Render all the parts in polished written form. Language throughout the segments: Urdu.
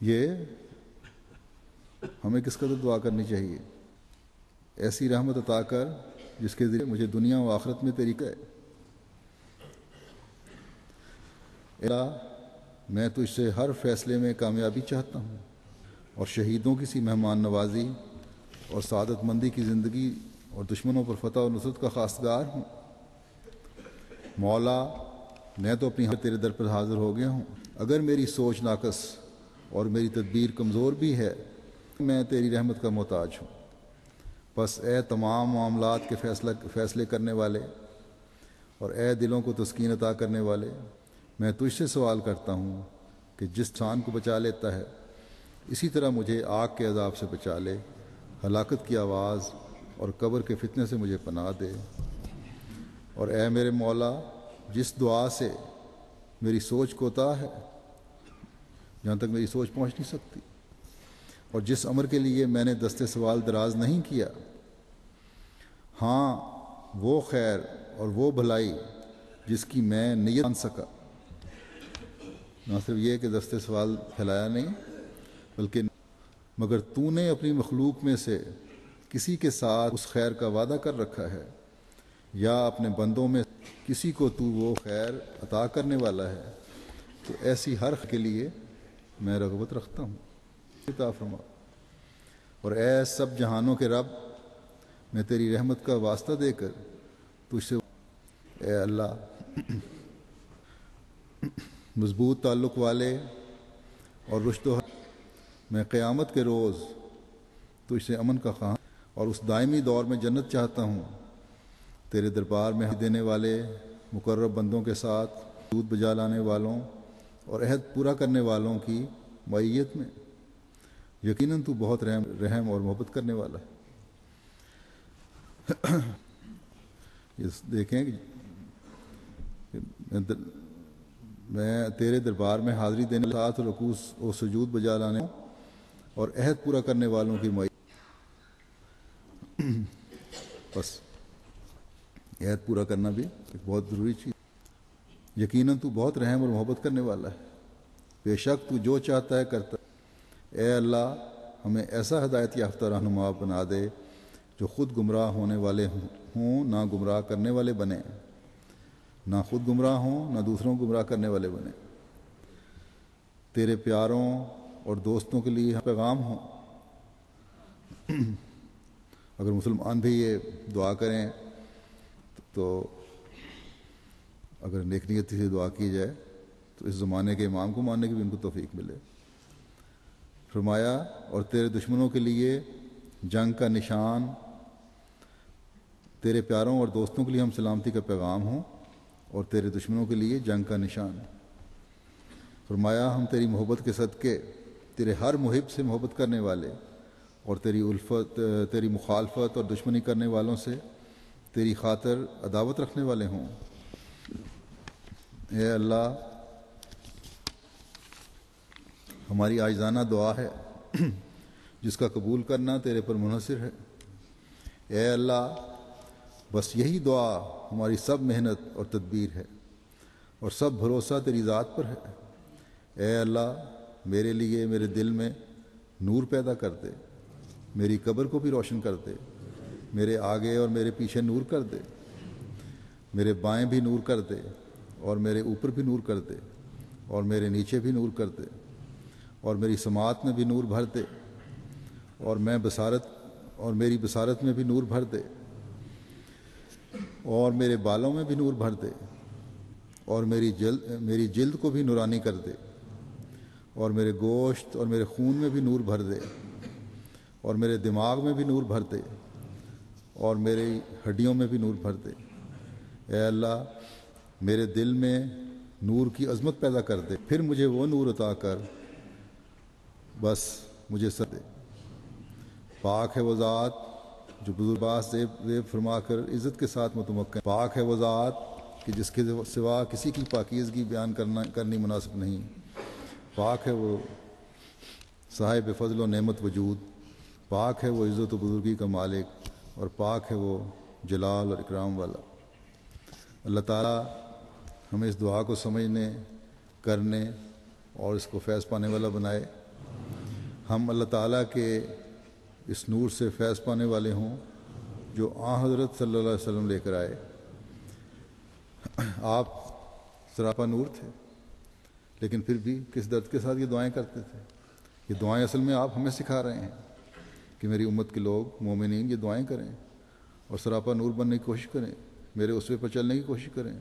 یہ ہمیں کس قدر دعا کرنی چاہیے. ایسی رحمت عطا کر جس کے ذریعے مجھے دنیا و آخرت میں تیری ہے. اللہ میں تجھ سے ہر فیصلے میں کامیابی چاہتا ہوں اور شہیدوں کی سی مہمان نوازی اور سعادت مندی کی زندگی اور دشمنوں پر فتح و نصرت کا خواستگار ہوں. مولا میں تو اپنی تیرے در پر حاضر ہو گیا ہوں. اگر میری سوچ ناقص اور میری تدبیر کمزور بھی ہے میں تیری رحمت کا محتاج ہوں. بس اے تمام معاملات کے فیصلے کرنے والے اور اے دلوں کو تسکین عطا کرنے والے، میں تجھ سے سوال کرتا ہوں کہ جس انسان کو بچا لیتا ہے اسی طرح مجھے آگ کے عذاب سے بچا لے، ہلاکت کی آواز اور قبر کے فتنے سے مجھے پناہ دے. اور اے میرے مولا، جس دعا سے میری سوچ کوتاہ ہے، جہاں تک میری سوچ پہنچ نہیں سکتی، اور جس امر کے لیے میں نے دستے سوال دراز نہیں کیا، ہاں وہ خیر اور وہ بھلائی جس کی میں نیت مان سکا. نہ صرف یہ کہ دستے سوال پھیلایا نہیں، بلکہ مگر تو نے اپنی مخلوق میں سے کسی کے ساتھ اس خیر کا وعدہ کر رکھا ہے، یا اپنے بندوں میں کسی کو تو وہ خیر عطا کرنے والا ہے، تو ایسی ہر کے لیے میں رغبت رکھتا ہوں. عطا فرما. اور اے سب جہانوں کے رب، میں تیری رحمت کا واسطہ دے کر تجھ سے اے اللہ مضبوط تعلق والے اور رشد و میں قیامت کے روز تجھ سے امن کا خواہاں اور اس دائمی دور میں جنت چاہتا ہوں. تیرے دربار میں دینے والے مقرب بندوں کے ساتھ دودھ بجا لانے والوں اور عہد پورا کرنے والوں کی معیت میں. یقیناً تو بہت رحم اور محبت کرنے والا ہے. دیکھیں کہ میں تیرے دربار میں حاضری دینے ساتھ رکوع و سجود بجا لانے اور عہد پورا کرنے والوں کی معیت. بس عہد پورا کرنا بھی ایک بہت ضروری چیز. یقیناً تو بہت رحم اور محبت کرنے والا ہے. بے شک تو جو چاہتا ہے کرتا ہے. اے اللہ ہمیں ایسا ہدایت یافتہ رہنما بنا دے جو خود گمراہ ہونے والے ہوں نہ گمراہ کرنے والے بنے، نہ خود گمراہ ہوں نہ دوسروں کو گمراہ کرنے والے بنے. تیرے پیاروں اور دوستوں کے لیے پیغام ہوں. اگر مسلمان بھی یہ دعا کریں تو اگر نیک نیتی سے دعا کی جائے تو اس زمانے کے امام کو ماننے کی بھی ان کو توفیق ملے. فرمایا اور تیرے دشمنوں کے لیے جنگ کا نشان، تیرے پیاروں اور دوستوں کے لیے ہم سلامتی کا پیغام ہوں اور تیرے دشمنوں کے لیے جنگ کا نشان. فرمایا ہم تیری محبت کے صدقے تیرے ہر محب سے محبت کرنے والے اور تیری مخالفت اور دشمنی کرنے والوں سے تیری خاطر عداوت رکھنے والے ہوں. اے اللہ ہماری عاجزانہ دعا ہے جس کا قبول کرنا تیرے پر منحصر ہے. اے اللہ بس یہی دعا ہماری سب محنت اور تدبیر ہے اور سب بھروسہ تیری ذات پر ہے. اے اللہ میرے لیے میرے دل میں نور پیدا کر دے، میری قبر کو بھی روشن کر دے، میرے آگے اور میرے پیچھے نور کر دے، میرے بائیں بھی نور کر دے اور میرے اوپر بھی نور کر دے اور میرے نیچے بھی نور کر دے اور میری سماعت میں بھی نور بھر دے اور میری بصارت میں بھی نور بھر دے اور میرے بالوں میں بھی نور بھر دے اور میری جلد کو بھی نورانی کر دے اور میرے گوشت اور میرے خون میں بھی نور بھر دے اور میرے دماغ میں بھی نور بھر دے اور میری ہڈیوں میں بھی نور بھر دے. اے اللہ میرے دل میں نور کی عظمت پیدا کر دے، پھر مجھے وہ نور عطا کر بس مجھے سر دے. پاک ہے وہ ذات جو بزرگباس زیب فرما کر عزت کے ساتھ متمکن. پاک ہے وہ ذات کہ جس کے سوا کسی کی پاکیزگی بیان کرنی مناسب نہیں. پاک ہے وہ صاحب فضل و نعمت وجود. پاک ہے وہ عزت و بزرگی کا مالک اور پاک ہے وہ جلال اور اکرام والا. اللہ تعالیٰ ہمیں اس دعا کو سمجھنے، کرنے اور اس کو فیض پانے والا بنائے. ہم اللہ تعالیٰ کے اس نور سے فیض پانے والے ہوں جو آن حضرت صلی اللہ علیہ وسلم لے کر آئے۔ آپ سراپا نور تھے، لیکن پھر بھی کس درد کے ساتھ یہ دعائیں کرتے تھے۔ یہ دعائیں اصل میں آپ ہمیں سکھا رہے ہیں کہ میری امت کے لوگ مومنین یہ دعائیں کریں اور سراپا نور بننے کی کوشش کریں، میرے اسوے پر چلنے کی کوشش کریں،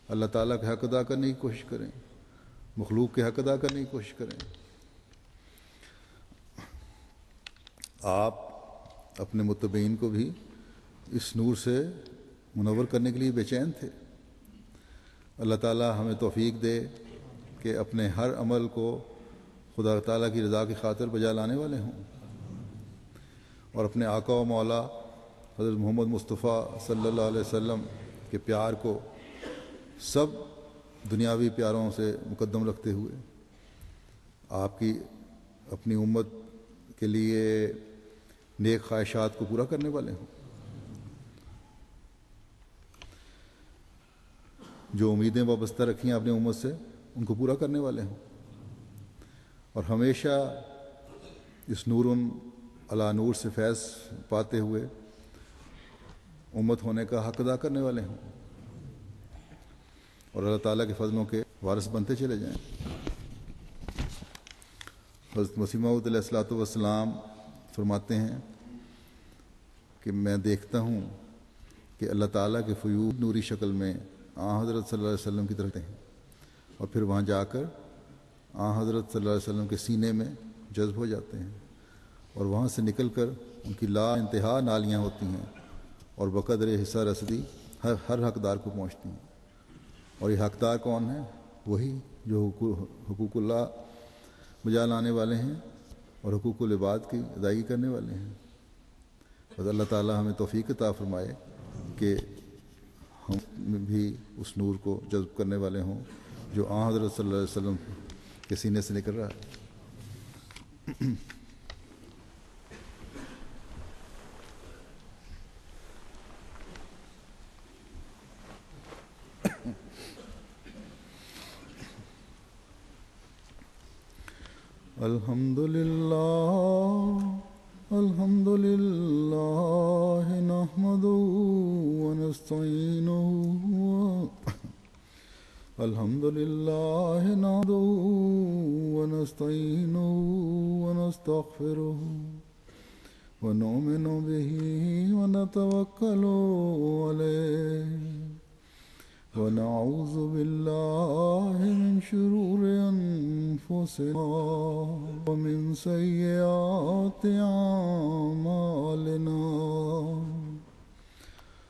اللہ تعالیٰ کے حق ادا کرنے کی کوشش کریں، مخلوق کے حق ادا کرنے کی کوشش کریں۔ آپ اپنے متبعین کو بھی اس نور سے منور کرنے کے لیے بے چین تھے۔ اللہ تعالیٰ ہمیں توفیق دے کہ اپنے ہر عمل کو خدا تعالیٰ کی رضا کی خاطر بجا لانے والے ہوں، اور اپنے آقا و مولا حضرت محمد مصطفیٰ صلی اللہ علیہ وسلم کے پیار کو سب دنیاوی پیاروں سے مقدم رکھتے ہوئے آپ کی اپنی امت کے لیے نیک خواہشات کو پورا کرنے والے ہوں، جو امیدیں وابستہ رکھی ہیں اپنی امت سے ان کو پورا کرنے والے ہوں، اور ہمیشہ اس نور علی نور سے فیض پاتے ہوئے امت ہونے کا حق ادا کرنے والے ہوں، اور اللہ تعالیٰ کے فضلوں کے وارث بنتے چلے جائیں۔ حضرت مسیح موعود علیہ الصلوۃ والسلام فرماتے ہیں کہ میں دیکھتا ہوں کہ اللہ تعالیٰ کے فیوض نوری شکل میں آن حضرت صلی اللہ علیہ وسلم کی طرف ہیں، اور پھر وہاں جا کر آن حضرت صلی اللہ علیہ وسلم کے سینے میں جذب ہو جاتے ہیں، اور وہاں سے نکل کر ان کی لا انتہا نالیاں ہوتی ہیں اور بقدر حصہ رسدی ہر حقدار کو پہنچتی ہیں۔ اور یہ حقدار کون ہیں؟ وہی جو حقوق اللہ بجا لانے والے ہیں اور حقوق العباد کی ادائیگی کرنے والے ہیں۔ بس اللہ تعالیٰ ہمیں توفیق عطا فرمائے کہ ہم بھی اس نور کو جذب کرنے والے ہوں جو آن حضرت صلی اللہ علیہ وسلم کے سینے سے نکل رہا ہے۔ الحمد للہ نحمده ونستعینه الحمد للہ نحمده ونستعینه ونستغفره ونؤمن به ونتوکل علیہ ونعوذ باللہ من شرور انفسنا ومن سیئات اعمالنا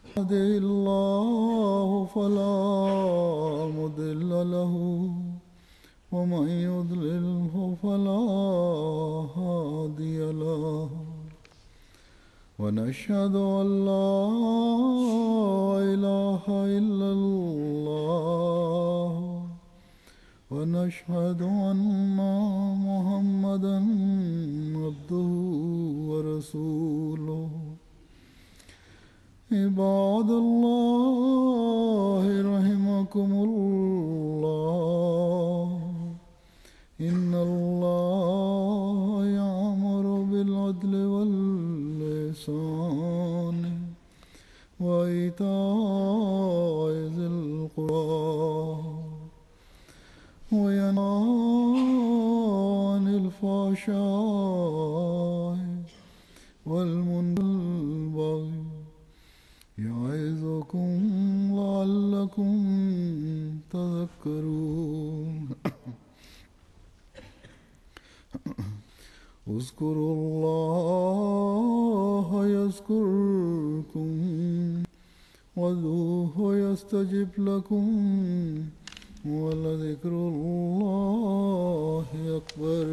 يهده الله فلا مضل له ومن يضلله فلا هادي له ونشهد أن لا إله إلا الله ونشهد أن محمدا عبده ورسوله عباد الله رحمكم الله إن الله يأمر بالعدل والإحسان وإيتاء ذي القربى وينهى عن الفحشاء والمنكر والبغي يعظكم لعلكم تذكرون اذكروا الله يذكركم وادعوه يستجب لكم ولذكر الله أكبر